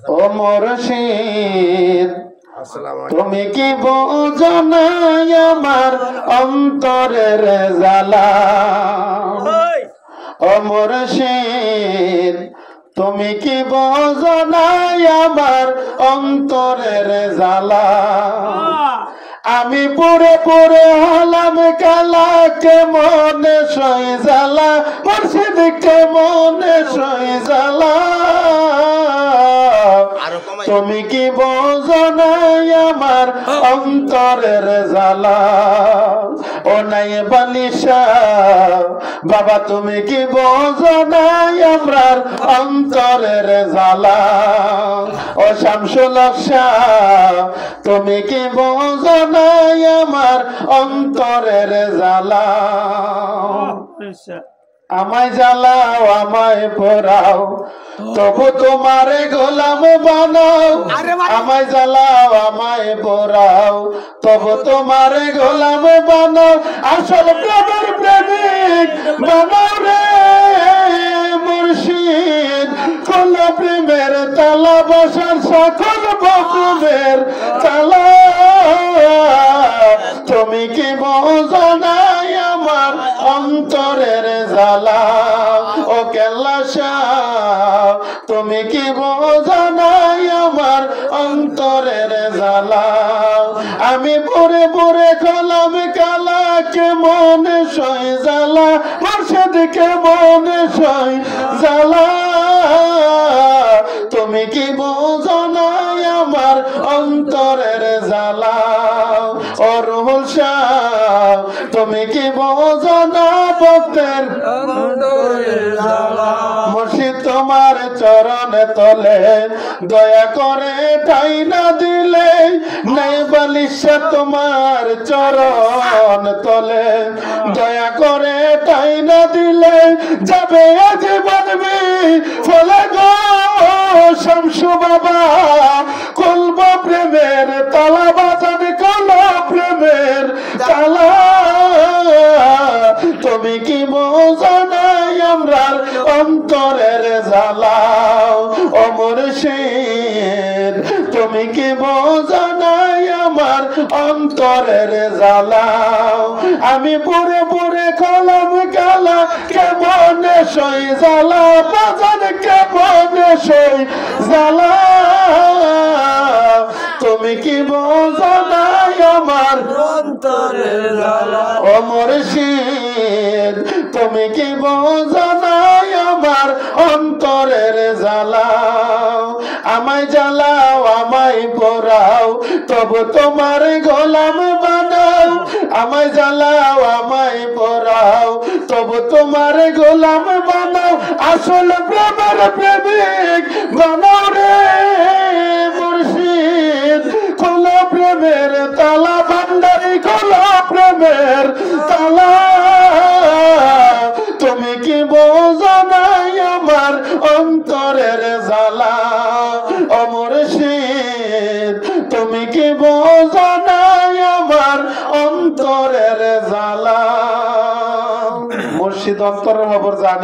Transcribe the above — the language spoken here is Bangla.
ও মুর্শিদ তুমি কি বোঝো না আমার অন্তরের জ্বালা ও মুর্শিদ তুমি কি বোঝো না আমার অন্তরের জ্বালা আমি পুরে পুরে হলাম কালা কেমনে সই জ্বালা মুর্শিদ কেমনে সই জ্বালা তুমি কি বোঝো না আমার অন্তরের জ্বালা ও নাই বালিশা বাবা তুমি কি বোঝো না আমার অন্তরের জ্বালা ও শামসুল শাহ তুমি কি বোঝো না আমার অন্তরের জ্বালা আমায় জ্বালাও আমায় পোড়াও তবু তোমারে গোলাম বানাও আমায় জ্বালাও আমায় পোড়াও তবু তোমারে গোলাম বানাও আসল প্রেমের প্রেমিক বানাও রে মুর্শিদ কোন প্রেমের তালা বসার সকল প্রেমের তালা তুমি কি বোঝো না আমার অন্তরের জ্বালা ও কেল্লা শাহ তুমি কি বোঝো না আমার অন্তরের জ্বালা আমি পরে পরে কলম কালা কেমন সই জ্বালা মুর্শিদ কেমন সই জ্বালা তুমি কি বোঝো না আমার অন্তরের জ্বালা ও রুহুল শাহ তুমি কি বোঝো না ভক্তের মুর্শিদ তোমার চরণে তলে দয়া করে ঠাই না দিলে নেই বালিশা তোমার চরণ তলে দয়া করে ঠাই না দিলে যাবে জীবন ফলে গো শামসু বাবা কলব প্রেমের তালা বাজান কল প্রেমের তালা তুমি কি বোঝো না আমরা অন্তরের জ্বালা ও মুর্শিদ তুমি কি বোঝো না আমার অন্তরের জ্বালা আমি পুরে পুরে কলম কালা কেমন সই জ্বালা বাজান কেমন সই জ্বালা তুমি কি বোঝো না আমার অন্তরের জ্বালা ও মুর্শিদ তুমি কি বোঝো না আমার অন্তরের জ্বালা আমায় জ্বালাও আমায় পোড়াও তবু তোমার গোলাম বানাও আমায় জ্বালাও আমায় পোড়াও তবু তোমার গোলাম বানাও আসল প্রেমের প্রেমিক বানাও রে মুর্শিদ খোলা প্রেমের তালা ভান্ডারি খোলা প্রেমের তালা তুমি কি বোঝো না আমার অন্তরের জ্বালা ও মুর্শিদ তুমি কি বোঝো না আমার অন্তরের জ্বালা মুর্শিদ অন্তরের খবর জানি।